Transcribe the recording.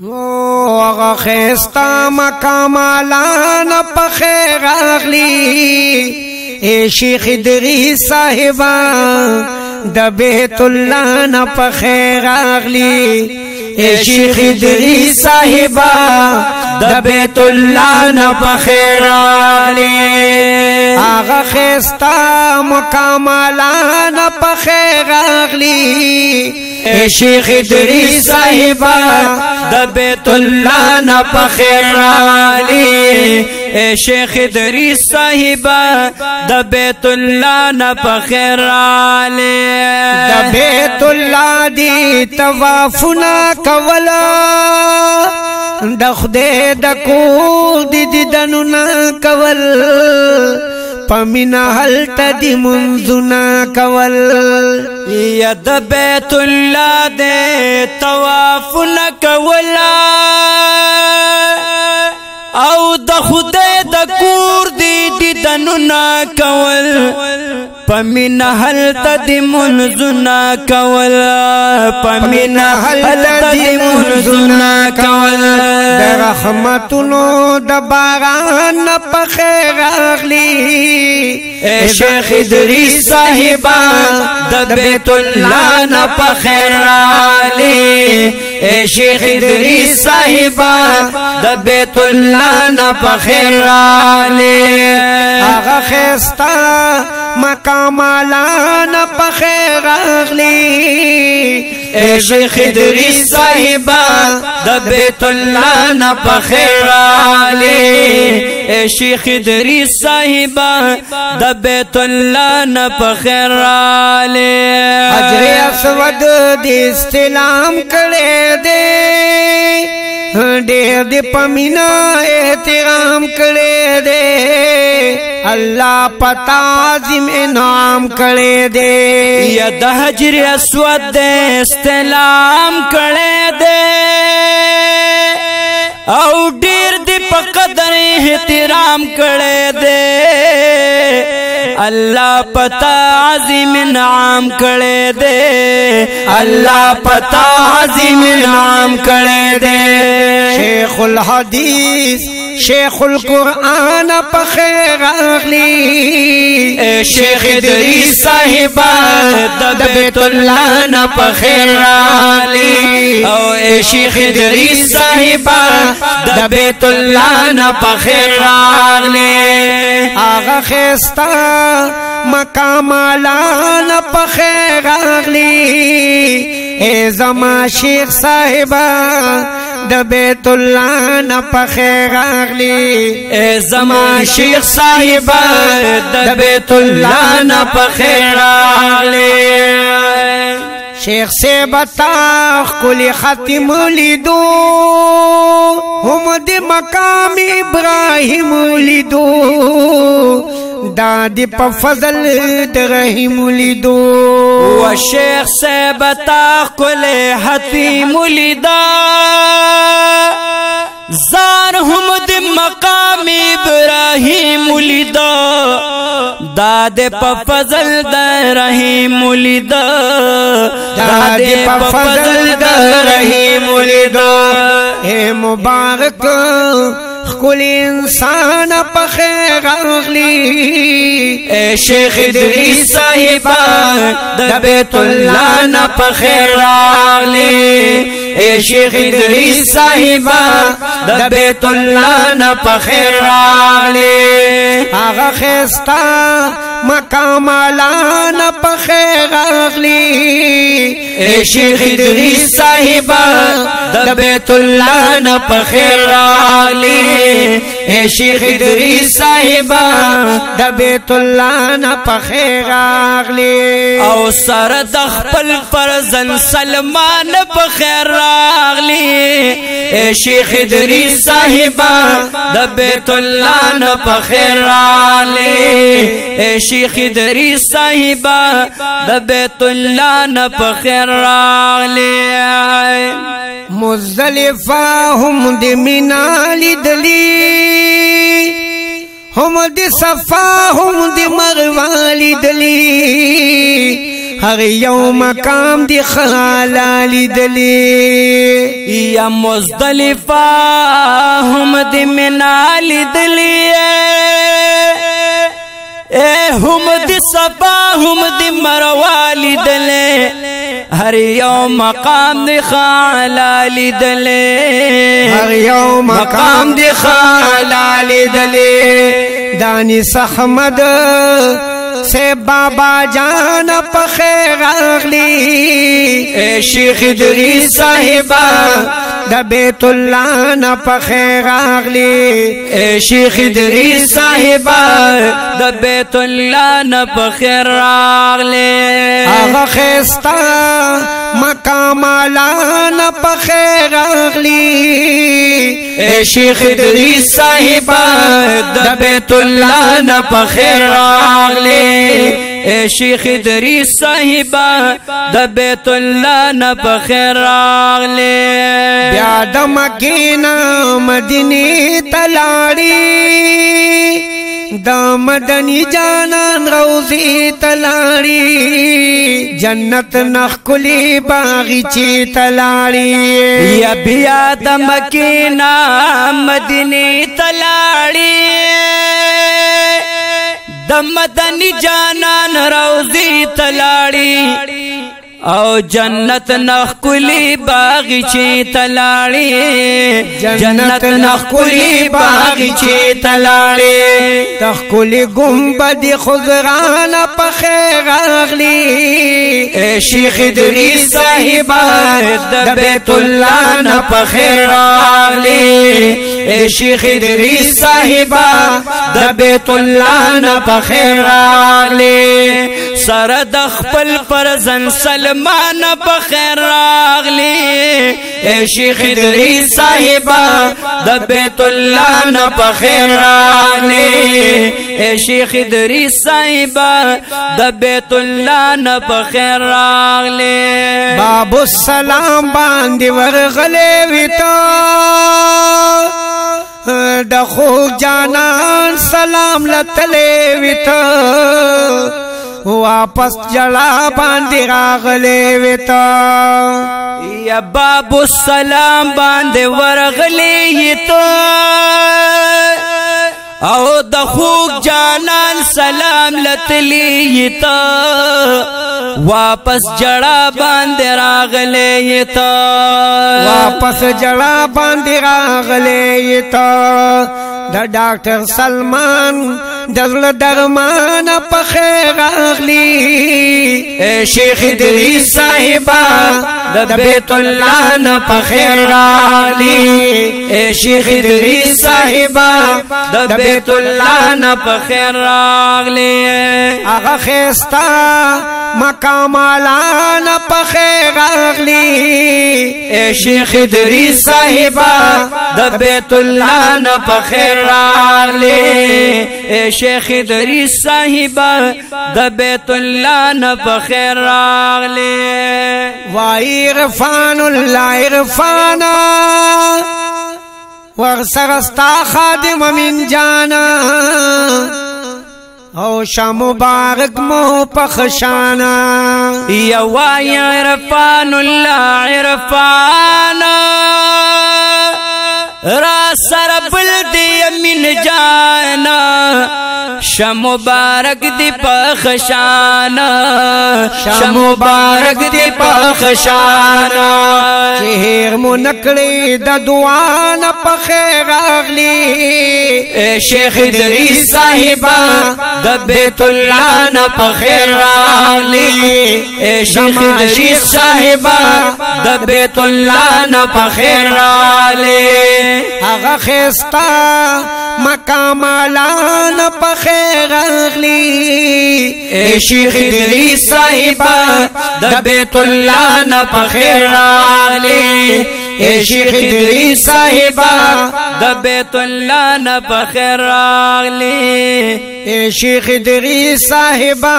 او خستا مکامالانا پخیر اغلی اے شیخ ادریس صاحبا د بیت اللہ نا پخیر اغلی اے شیخ ادریس صاحبا د بیت اللہ نا پخیر اغلی آغا خستا مکامالانا پخیر اغلی اے شیخ ادریس صاحبا د بیت اللہ نا پخیر اغلی اے شیخ ادریس صاحبا د بیت اللہ نا پخیر اغلی د بیت اللہ دی توافنا کولا د خدای د کور دی دیدنونا کول پمینا حلت دی منزونا کول یا د بیت اللہ دے توافنا کولا او د خدای د کور دی دیدنونا کول پمینا حلت دی منزونا کول پمینا حلت دی منزونا کول د رحمتونو د باران پخیر اغلی اے شیخ ادریس صاحبا د بیت اللہ نا پخیر اغلی اے شیخ ادریس صاحبا د بیت اللہ نا پخیر اغلی آغا خستا مکامالانا پخیر اغلی اے شیخ ادریس صاحبا د بیت اللہ نا پخیر اغلی اے شیخ ادریس صاحبا د بیت اللہ نا پخیر اغلی حجر اسود دی استلام کړي دے ډېر دی پمینا احترام کړي دے اللہ پتا عظیم انعام کړي دے یا د حجر اسود دے استلام کړي دے او ډېر دی په قدر احترام کړي دے اللہ پتا عظیم انعام کړي دے اللہ پتا عظیم انعام کړي دے شیخ الحدیث شیخ القرآن پخیر اغلی اے شیخ ادریس صاحبا د بیت اللہ نا پخیر اغلی او اے شیخ ادریس صاحبا د بیت اللہ نا پخیر اغلی آغا خستا مکامالانا پخیر اغلی اے زما شیخ صاحبا د بیت اللہ نا پخیر اغلی اے زما شیخ صاحبا د بیت اللہ نا پخیر اغلی شیخ سے بتا کل ختم لیدو ہم دی مقام ابراہیم لیدو دادی پا فضل درہیم لیدو و شیخ سے بتا کل ختم لیدو زار ہم دی مقام ابراہیم لیدو داد پا فضل درہیم لیدو داد پا فضل درہیم لیدو اے مبارک کل انسان پخیر اغلی اے شیخ ادریس صاحبا د بیت اللہ نا پخیر اغلی اے شیخ ادریس صاحبا د بیت اللہ نا پخیر اغلی آغا خستا مکامالانا پخیر اغلی اے شیخ ادریس صاحبا د بیت اللہ نا پخیر اغلی اے شیخ ادریس صاحبا د بیت اللہ نا پخیر اغلی او سر د خپل فرزن سلمان پخیر اغلی اے شیخ ادریس صاحبا د بیت اللہ نا پخیر اغلی اے شیخ ادریس صاحبا د بیت اللہ نا پخیر اغلی مزدلفہ ہم دی مینا لیدلی ہم دی صفا ہم دی مروہ لیدلی هر یو مقام دی خالالی دلی یا مزدلفہ هم دی منالی دلی هم دی صفا هم دی مروالی دلی ہر یو مقام دی خالالی دلی ہر یو مقام دی خالالی دلی دانی سحمد سے بابا جان پخیر اغلی اے شیخ ادریس صاحبہ دا بیت اللہ نا پخیر اغلی اے شیخ ادریس صاحبہ دا بیت اللہ نا پخیر اغلی آغا خیستا مقام آلا نا پخیر اغلی اے شیخ ادریس صاحبہ دا بیت اللہ نا پخیر اغلی اے شیخ ادریس صاحبہ دا بیت اللہ نا پخیر راغلے بیا دا مکینا مدینی تلاڑی دا مدنی جانان روزی تلاڑی جنت نخکلی باغیچی تلاڑی یا بیا دا مکینا مدینی تلاڑی دا مدنی جانان روزی تلاڑی او جنت نخکلی باغیچی تلاڑی جنت نخکلی باغیچی تلاڑی تخکلی گنبد خضران پخیر اغلی اے شیخ ادریس صاحبہ دا بیت اللہ نا پخیر اغلی اے شیخ ادریس صاحبہ دا بیت اللہ نا پخیر اغلی سرد خپل فرزن سلمان پخیر راغلی اے شیخ ادریس صاحبہ دا بیت اللہ نا پخیر راغلی اے شیخ ادریس صاحبہ دا بیت اللہ نا پخیر راغلی باب السلام باندی ورغلے ویتا دا خوک جانان سلام لتلے ویتا واپس جلا باندې راغلې وتا یا باب السلام باندې ورغلې ته او د خوک جانان سلام لتلی ته واپس جڑا باندې راغلې ته واپس جڑا باندې راغلې ته دا ډاکټر سلمان دزل درمان پخیر اغلی اے شیخ ادریس صاحبہ دا بیت اللہ نا پخیر اغلی اے شیخ ادریس صاحبہ دا بیت اللہ نا پخیر اغلی آغا خیستا مقام آلا نا پخیر اغلی اے شیخ ادریس صاحبہ دا بیت اللہ نا پخیر اغلی اے شیخ ادریس صاحبہ دا بیت اللہ نا پخیر راغلی وائی عرفان اللہ عرفانا ورسرستا خادم من جانا او شا مبارک مو پخشانا یا وائی عرفان اللہ عرفانا را سر بلدی من جانا شا مبارک دی پخشانا شا مبارک دی پخشانا چہر منکلی دا دعانا پخیر اغلی اے شیخ ادریس صاحبہ دا بیت اللہ نا پخیر اغلی اے شیخ ادریس صاحبہ دا بیت اللہ نا پخیر اغلی آغا خیستا مقام آلان پخیر اغلی اے شیخ ادریس صاحبہ دا بیت اللہ نا پخیر اغلی اے شیخ ادریس صاحبہ دا بیت اللہ نا پخیر اغلی اے شیخ ادریس صاحبہ